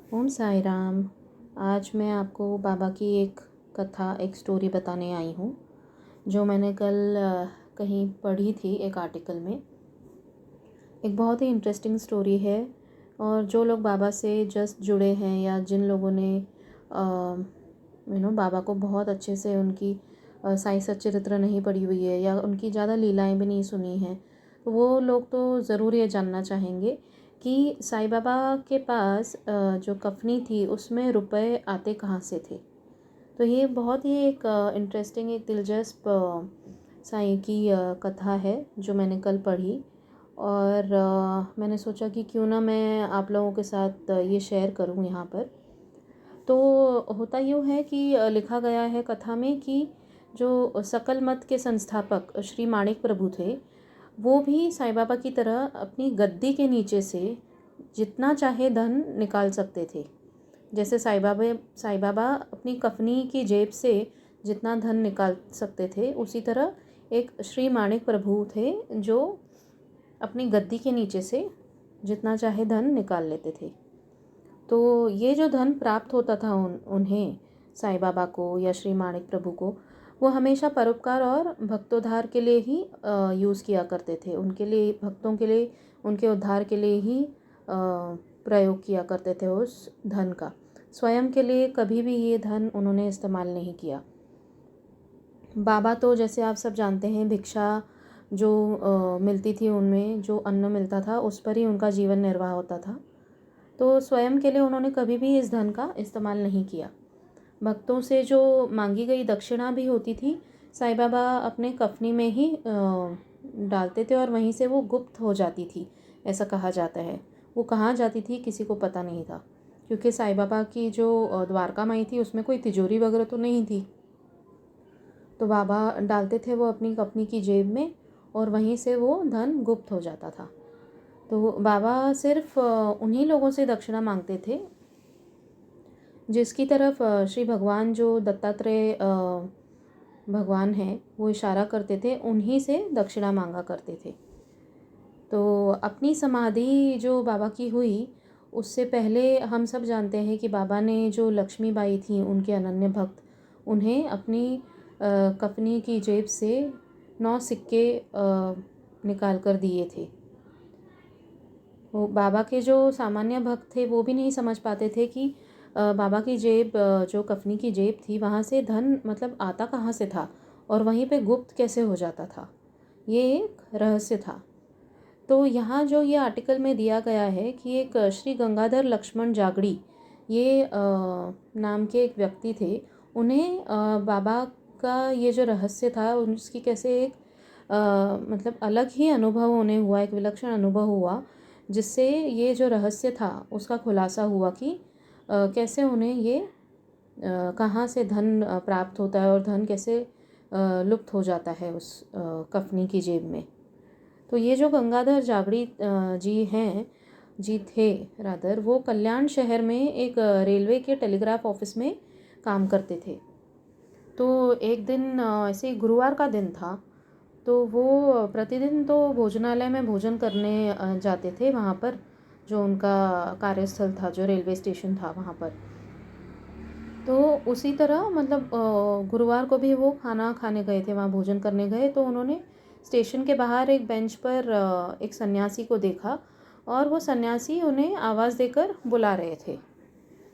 ओम साई राम। आज मैं आपको बाबा की एक स्टोरी बताने आई हूँ जो मैंने कल कहीं पढ़ी थी एक आर्टिकल में। एक बहुत ही इंटरेस्टिंग स्टोरी है और जो लोग बाबा से जस्ट जुड़े हैं या जिन लोगों ने बाबा को बहुत अच्छे से उनकी साई सच्चरित्र नहीं पढ़ी हुई है या उनकी ज़्यादा लीलाएं भी नहीं सुनी हैं, तो वो लोग तो ज़रूर ये जानना चाहेंगे कि साईं बाबा के पास जो कफनी थी उसमें रुपए आते कहाँ से थे। तो ये बहुत ही एक इंटरेस्टिंग, एक दिलचस्प साईं की कथा है जो मैंने कल पढ़ी। और मैंने सोचा कि क्यों ना मैं आप लोगों के साथ ये शेयर करूं यहाँ पर। तो होता यूँ है कि लिखा गया है कथा में कि जो सकल मत के संस्थापक श्री माणिक प्रभु थे, वो भी साईं बाबा की तरह अपनी गद्दी के नीचे से जितना चाहे धन निकाल सकते थे। जैसे साईं बाबा अपनी कफनी की जेब से जितना धन निकाल सकते थे, उसी तरह एक श्री माणिक प्रभु थे जो अपनी गद्दी के नीचे से जितना चाहे धन निकाल लेते थे। तो ये जो धन प्राप्त होता था उन्हें, साईं बाबा को या श्री माणिक प्रभु को, वो हमेशा परोपकार और भक्तोद्धार के लिए ही यूज़ किया करते थे। उनके लिए, भक्तों के लिए, उनके उद्धार के लिए ही प्रयोग किया करते थे उस धन का। स्वयं के लिए कभी भी ये धन उन्होंने इस्तेमाल नहीं किया। बाबा तो जैसे आप सब जानते हैं, भिक्षा जो मिलती थी, उनमें जो अन्न मिलता था उस पर ही उनका जीवन निर्वाह होता था। तो स्वयं के लिए उन्होंने कभी भी इस धन का इस्तेमाल नहीं किया। भक्तों से जो मांगी गई दक्षिणा भी होती थी, साईं बाबा अपने कफनी में ही डालते थे और वहीं से वो गुप्त हो जाती थी, ऐसा कहा जाता है। वो कहाँ जाती थी किसी को पता नहीं था, क्योंकि साईं बाबा की जो द्वारका माई थी उसमें कोई तिजोरी वगैरह तो नहीं थी। तो बाबा डालते थे वो अपनी कफनी की जेब में और वहीं से वो धन गुप्त हो जाता था। तो बाबा सिर्फ उन्हीं लोगों से दक्षिणा मांगते थे जिसकी तरफ श्री भगवान, जो दत्तात्रेय भगवान हैं, वो इशारा करते थे, उन्हीं से दक्षिणा मांगा करते थे। तो अपनी समाधि जो बाबा की हुई, उससे पहले हम सब जानते हैं कि बाबा ने जो लक्ष्मीबाई थी, उनके अनन्य भक्त, उन्हें अपनी कफनी की जेब से 9 सिक्के निकाल कर दिए थे। वो बाबा के जो सामान्य भक्त थे वो भी नहीं समझ पाते थे कि बाबा की जेब, जो कफनी की जेब थी, वहाँ से धन मतलब आता कहाँ से था और वहीं पे गुप्त कैसे हो जाता था। ये एक रहस्य था। तो यहाँ जो ये आर्टिकल में दिया गया है कि एक श्री गंगाधर लक्ष्मण जागड़ी, ये नाम के एक व्यक्ति थे। उन्हें बाबा का ये जो रहस्य था उसकी कैसे एक मतलब अलग ही अनुभव उन्हें हुआ, एक विलक्षण अनुभव हुआ, जिससे ये जो रहस्य था उसका खुलासा हुआ कि कैसे उन्हें ये कहाँ से धन प्राप्त होता है और धन कैसे लुप्त हो जाता है उस कफनी की जेब में। तो ये जो गंगाधर जागड़ी जी थे रादर, वो कल्याण शहर में एक रेलवे के टेलीग्राफ ऑफिस में काम करते थे। तो एक दिन ऐसे ही गुरुवार का दिन था, तो वो प्रतिदिन तो भोजनालय में भोजन करने जाते थे वहाँ पर, जो उनका कार्यस्थल था, जो रेलवे स्टेशन था वहाँ पर। तो उसी तरह मतलब गुरुवार को भी वो खाना खाने गए थे, वहाँ भोजन करने गए। तो उन्होंने स्टेशन के बाहर एक बेंच पर एक सन्यासी को देखा और वो सन्यासी उन्हें आवाज़ देकर बुला रहे थे।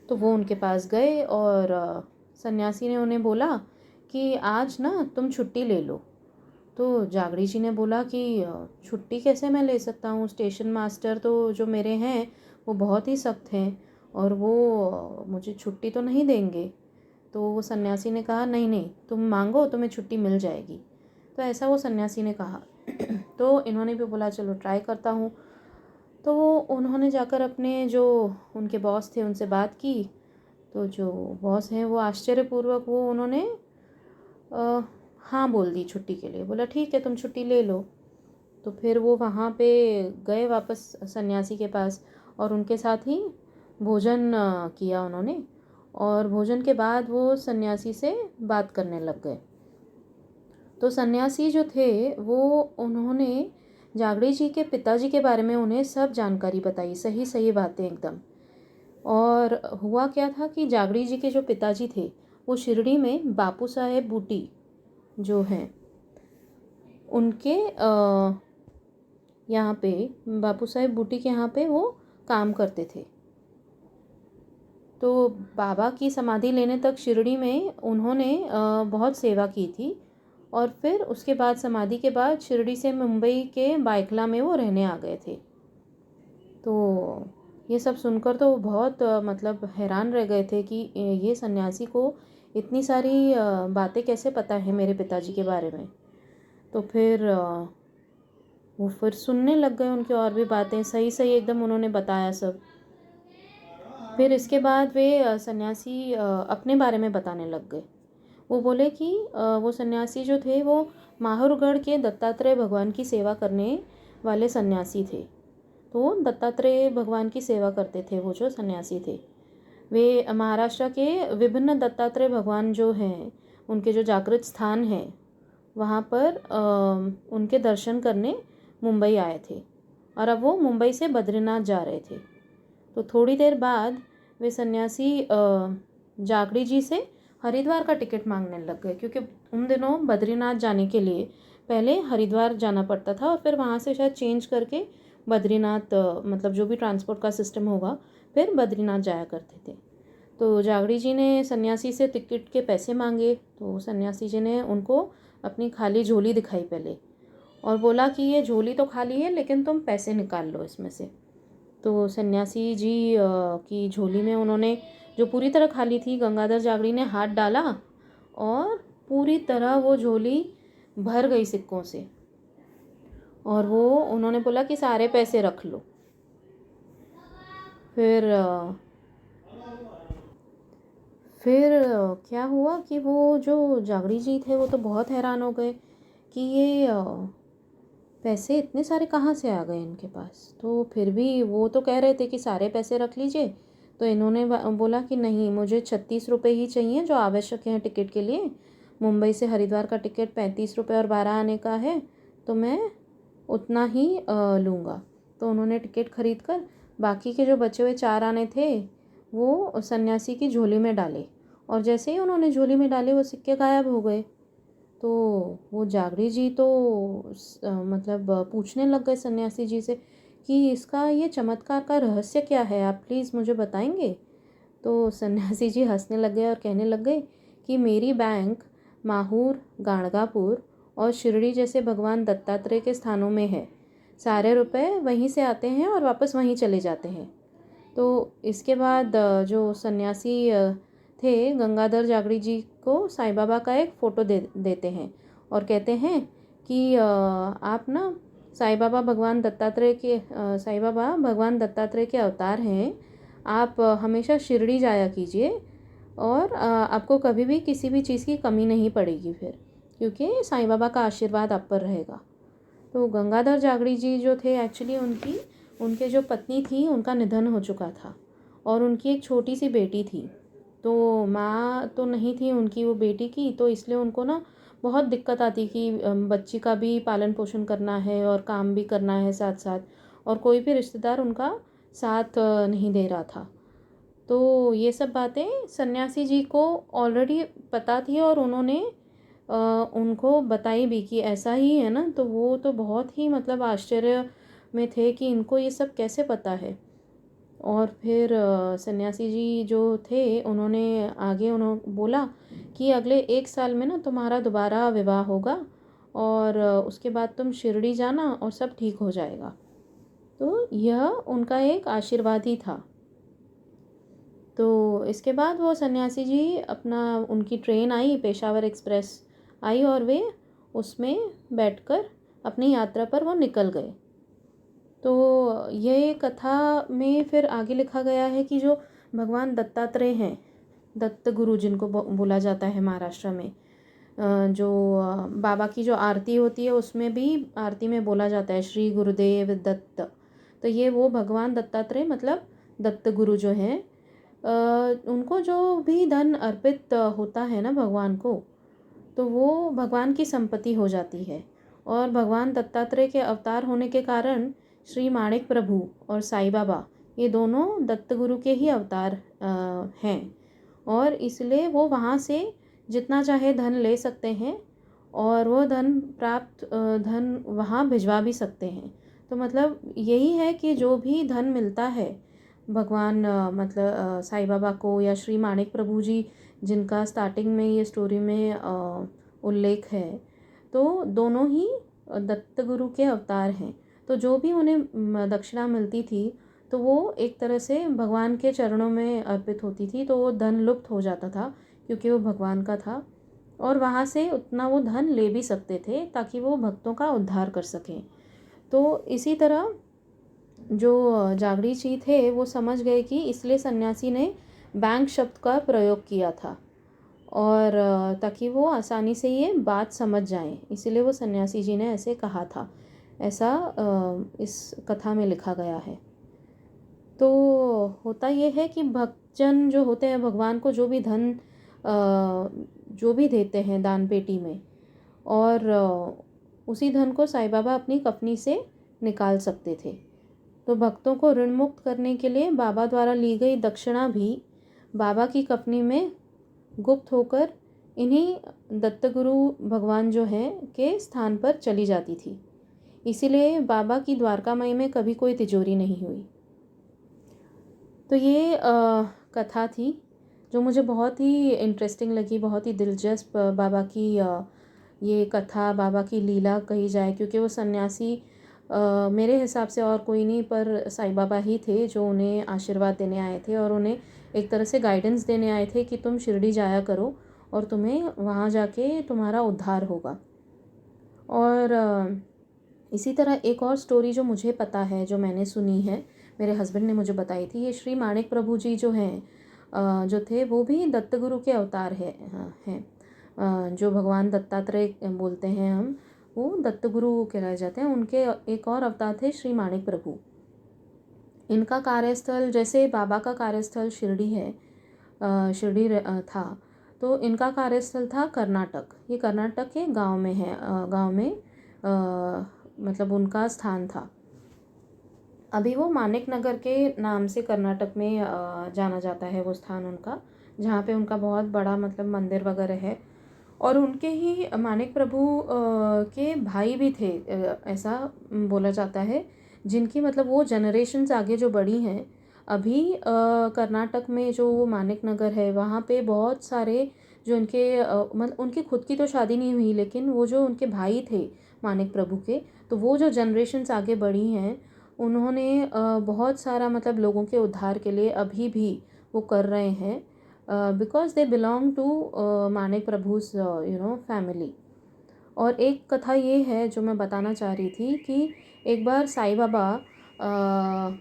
तो वो उनके पास गए और सन्यासी ने उन्हें बोला कि आज ना तुम छुट्टी ले लो। तो जागड़ी जी ने बोला कि छुट्टी कैसे मैं ले सकता हूँ, स्टेशन मास्टर तो जो मेरे हैं वो बहुत ही सख्त हैं और वो मुझे छुट्टी तो नहीं देंगे। तो वो सन्यासी ने कहा, नहीं नहीं, तुम मांगो, तुम्हें छुट्टी मिल जाएगी। तो ऐसा वो सन्यासी ने कहा। तो इन्होंने भी बोला चलो ट्राई करता हूँ। तो वो उन्होंने जाकर अपने जो उनके बॉस थे उनसे बात की। तो जो बॉस हैं वो आश्चर्यपूर्वक वो उन्होंने हाँ बोल दी छुट्टी के लिए। बोला ठीक है, तुम छुट्टी ले लो। तो फिर वो वहाँ पे गए वापस सन्यासी के पास और उनके साथ ही भोजन किया उन्होंने। और भोजन के बाद वो सन्यासी से बात करने लग गए। तो सन्यासी जो थे वो, उन्होंने जागड़ी जी के पिताजी के बारे में उन्हें सब जानकारी बताई, सही सही बातें एकदम। और हुआ क्या था कि जागड़ी जी के जो पिताजी थे वो शिरडी में बापू साहेब बूटी जो हैं उनके यहाँ पे, बापू साहेब बूटी के यहाँ पे वो काम करते थे। तो बाबा की समाधि लेने तक शिरडी में उन्होंने बहुत सेवा की थी और फिर उसके बाद समाधि के बाद शिरडी से मुंबई के बाइकला में वो रहने आ गए थे। तो ये सब सुनकर तो बहुत मतलब हैरान रह गए थे कि ये सन्यासी को इतनी सारी बातें कैसे पता है मेरे पिताजी के बारे में। तो फिर वो फिर सुनने लग गए उनकी और भी बातें, सही सही एकदम उन्होंने बताया सब। फिर इसके बाद वे सन्यासी अपने बारे में बताने लग गए। वो बोले कि वो सन्यासी जो थे वो माहुरगढ़ के दत्तात्रेय भगवान की सेवा करने वाले सन्यासी थे। तो दत्तात्रेय भगवान की सेवा करते थे वो जो सन्यासी थे। वे महाराष्ट्र के विभिन्न दत्तात्रेय भगवान जो हैं उनके जो जागृत स्थान हैं वहाँ पर उनके दर्शन करने मुंबई आए थे और अब वो मुंबई से बद्रीनाथ जा रहे थे। तो थोड़ी देर बाद वे सन्यासी जागड़ी जी से हरिद्वार का टिकट मांगने लग गए, क्योंकि उन दिनों बद्रीनाथ जाने के लिए पहले हरिद्वार जाना पड़ता था और फिर वहाँ से शायद चेंज करके बद्रीनाथ मतलब जो भी ट्रांसपोर्ट का सिस्टम होगा फिर बद्रीनाथ जाया करते थे। तो जागड़ी जी ने सन्यासी से टिकट के पैसे मांगे। तो सन्यासी जी ने उनको अपनी खाली झोली दिखाई पहले और बोला कि ये झोली तो खाली है लेकिन तुम पैसे निकाल लो इसमें से। तो सन्यासी जी की झोली में उन्होंने, जो पूरी तरह खाली थी, गंगाधर जागड़ी ने हाथ डाला और पूरी तरह वो झोली भर गई सिक्कों से। और वो उन्होंने बोला कि सारे पैसे रख लो। फिर क्या हुआ कि वो जो जागड़ी जी थे वो तो बहुत हैरान हो गए कि ये पैसे इतने सारे कहाँ से आ गए इनके पास। तो फिर भी वो तो कह रहे थे कि सारे पैसे रख लीजिए। तो इन्होंने बोला कि नहीं, मुझे 36 रुपये ही चाहिए जो आवश्यक हैं टिकट के लिए। मुंबई से हरिद्वार का टिकट 35 रुपये और 12 आने का है, तो मैं उतना ही लूँगा। तो उन्होंने टिकट खरीद कर बाकी के जो बचे हुए 4 आने थे वो सन्यासी की झोली में डाले और जैसे ही उन्होंने झोली में डाले वो सिक्के गायब हो गए। तो वो जागड़ी जी तो मतलब पूछने लग गए सन्यासी जी से कि इसका ये चमत्कार का रहस्य क्या है, आप प्लीज़ मुझे बताएंगे। तो सन्यासी जी हंसने लग गए और कहने लग गए कि मेरी बैंक माहूर, गाणगापुर और शिरडी जैसे भगवान दत्तात्रेय के स्थानों में है। सारे रुपए वहीं से आते हैं और वापस वहीं चले जाते हैं। तो इसके बाद जो सन्यासी थे गंगाधर जागड़ी जी को साईं बाबा का एक फ़ोटो देते हैं और कहते हैं कि आप ना साईं बाबा भगवान दत्तात्रेय के अवतार हैं। आप हमेशा शिरडी जाया कीजिए और आपको कभी भी किसी भी चीज़ की कमी नहीं पड़ेगी फिर, क्योंकि साईं बाबा का आशीर्वाद आप पर रहेगा। तो गंगाधर जागड़ी जी जो थे एक्चुअली उनके जो पत्नी थी उनका निधन हो चुका था और उनकी एक छोटी सी बेटी थी। तो माँ तो नहीं थी उनकी, वो बेटी की, तो इसलिए उनको ना बहुत दिक्कत आती कि बच्ची का भी पालन पोषण करना है और काम भी करना है साथ साथ, और कोई भी रिश्तेदार उनका साथ नहीं दे रहा था। तो ये सब बातें सन्यासी जी को ऑलरेडी पता थी और उन्होंने उनको बताई भी कि ऐसा ही है ना। तो वो तो बहुत ही मतलब आश्चर्य में थे कि इनको ये सब कैसे पता है। और फिर सन्यासी जी जो थे उन्होंने आगे बोला कि अगले 1 साल में ना तुम्हारा दोबारा विवाह होगा और उसके बाद तुम शिरडी जाना और सब ठीक हो जाएगा। तो यह उनका एक आशीर्वाद ही था। तो इसके बाद वो सन्यासी जी उनकी ट्रेन आई, पेशावर एक्सप्रेस आई और वे उसमें बैठकर अपनी यात्रा पर वो निकल गए। तो ये कथा में फिर आगे लिखा गया है कि जो भगवान दत्तात्रेय हैं, दत्त गुरु जिनको बोला जाता है महाराष्ट्र में, जो बाबा की जो आरती होती है उसमें भी आरती में बोला जाता है श्री गुरुदेव दत्त। तो ये वो भगवान दत्तात्रेय मतलब दत्त गुरु जो हैं, उनको जो भी धन अर्पित होता है ना भगवान को, तो वो भगवान की संपत्ति हो जाती है। और भगवान दत्तात्रेय के अवतार होने के कारण श्री माणिक प्रभु और साईं बाबा ये दोनों दत्त गुरु के ही अवतार हैं, और इसलिए वो वहाँ से जितना चाहे धन ले सकते हैं और वो धन वहाँ भिजवा भी सकते हैं। तो मतलब यही है कि जो भी धन मिलता है भगवान साईं बाबा को या श्री माणिक प्रभु जी, जिनका स्टार्टिंग में ये स्टोरी में उल्लेख है, तो दोनों ही दत्त गुरु के अवतार हैं। तो जो भी उन्हें दक्षिणा मिलती थी तो वो एक तरह से भगवान के चरणों में अर्पित होती थी, तो वो धन लुप्त हो जाता था क्योंकि वो भगवान का था, और वहाँ से उतना वो धन ले भी सकते थे ताकि वो भक्तों का उद्धार कर सकें। तो इसी तरह जो जागड़ी जी थे वो समझ गए कि इसलिए सन्यासी ने बैंक शब्द का प्रयोग किया था, और ताकि वो आसानी से ये बात समझ जाएं, इसीलिए वो सन्यासी जी ने ऐसे कहा था। ऐसा इस कथा में लिखा गया है। तो होता ये है कि भक्तजन जो होते हैं भगवान को जो भी धन जो भी देते हैं दान पेटी में, और उसी धन को साईं बाबा अपनी कफनी से निकाल सकते थे। तो भक्तों को ऋण मुक्त करने के लिए बाबा द्वारा ली गई दक्षिणा भी बाबा की कफनी में गुप्त होकर इन्हीं दत्तगुरु भगवान जो हैं के स्थान पर चली जाती थी। इसीलिए बाबा की द्वारकामाई में कभी कोई तिजोरी नहीं हुई। तो ये कथा थी जो मुझे बहुत ही इंटरेस्टिंग लगी, बहुत ही दिलचस्प बाबा की ये कथा, बाबा की लीला कही जाए, क्योंकि वो सन्यासी मेरे हिसाब से और कोई नहीं पर साईं बाबा ही थे जो उन्हें आशीर्वाद देने आए थे और उन्हें एक तरह से गाइडेंस देने आए थे कि तुम शिरडी जाया करो और तुम्हें वहाँ जाके तुम्हारा उद्धार होगा। और इसी तरह एक और स्टोरी जो मुझे पता है, जो मैंने सुनी है, मेरे हस्बैंड ने मुझे बताई थी, ये श्री माणिक प्रभु जी जो हैं जो थे वो भी दत्तगुरु के अवतार हैं। जो भगवान दत्तात्रेय बोलते हैं हम, वो दत्तगुरु कहलाए जाते हैं। उनके एक और अवतार थे श्री माणिक प्रभु। इनका कार्यस्थल जैसे बाबा का कार्यस्थल शिरडी है, शिरडी था, तो इनका कार्यस्थल था कर्नाटक। ये कर्नाटक के गांव में है, गांव में मतलब उनका स्थान था। अभी वो मानिक नगर के नाम से कर्नाटक में जाना जाता है वो स्थान उनका, जहाँ पे उनका बहुत बड़ा मतलब मंदिर वगैरह है। और उनके ही मानिक प्रभु के भाई भी थे, ऐसा बोला जाता है, जिनकी मतलब वो जनरेशन्स आगे जो बढ़ी हैं। अभी कर्नाटक में जो वो मानिक नगर है वहाँ पे बहुत सारे जो उनके मतलब उनकी खुद की तो शादी नहीं हुई, लेकिन वो जो उनके भाई थे मानिक प्रभु के, तो वो जो जनरेशन्स आगे बढ़ी हैं उन्होंने बहुत सारा मतलब लोगों के उद्धार के लिए अभी भी वो कर रहे हैं, because they belong to Manik प्रभुज फैमिली। और एक कथा ये है जो मैं बताना चाह रही थी कि एक बार साईं बाबा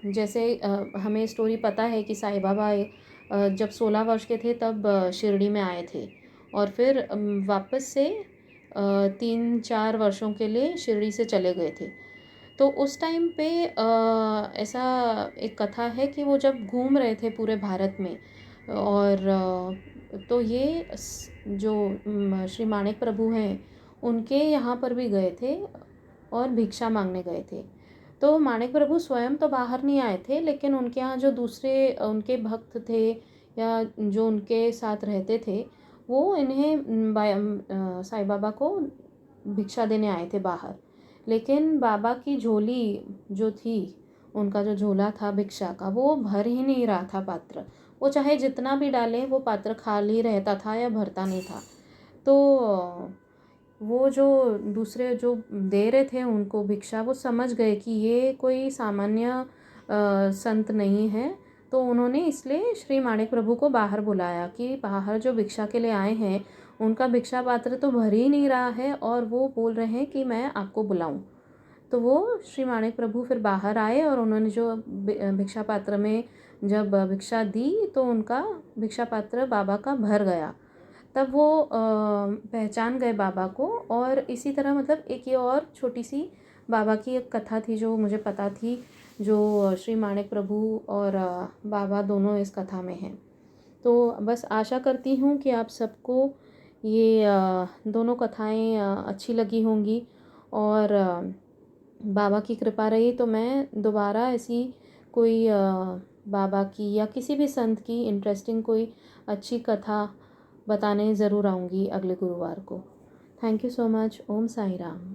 जैसे हमें स्टोरी पता है कि साईं बाबा जब 16 वर्ष के थे तब शिरडी में आए थे, और फिर वापस से 3-4 वर्षों के लिए शिरडी से चले गए थे। तो उस टाइम पे ऐसा एक कथा है कि वो जब घूम रहे थे पूरे भारत में, और तो ये जो श्री माणिक प्रभु हैं उनके यहाँ पर भी गए थे और भिक्षा मांगने गए थे। तो माणिक प्रभु स्वयं तो बाहर नहीं आए थे, लेकिन उनके यहाँ जो दूसरे उनके भक्त थे या जो उनके साथ रहते थे वो इन्हें साईं बाबा को भिक्षा देने आए थे बाहर। लेकिन बाबा की झोली जो थी, उनका जो झोला था भिक्षा का, वो भर ही नहीं रहा था पात्र। वो चाहे जितना भी डालें वो पात्र खाली रहता था या भरता नहीं था। तो वो जो दूसरे जो दे रहे थे उनको भिक्षा, वो समझ गए कि ये कोई सामान्य संत नहीं है। तो उन्होंने इसलिए श्री माणिक प्रभु को बाहर बुलाया कि बाहर जो भिक्षा के लिए आए हैं उनका भिक्षा पात्र तो भर ही नहीं रहा है और वो बोल रहे हैं कि मैं आपको बुलाऊं। तो वो श्री माणिक प्रभु फिर बाहर आए और उन्होंने जो भिक्षा पात्र में जब भिक्षा दी तो उनका भिक्षा पात्र बाबा का भर गया। तब वो पहचान गए बाबा को। और इसी तरह मतलब एक ये और छोटी सी बाबा की एक कथा थी जो मुझे पता थी, जो श्री माणिक प्रभु और बाबा दोनों इस कथा में हैं। तो बस आशा करती हूँ कि आप सबको ये दोनों कथाएं अच्छी लगी होंगी, और बाबा की कृपा रही तो मैं दोबारा ऐसी कोई बाबा की या किसी भी संत की इंटरेस्टिंग कोई अच्छी कथा बताने ज़रूर आऊँगी अगले गुरुवार को। Thank you so much. Om Sai Ram.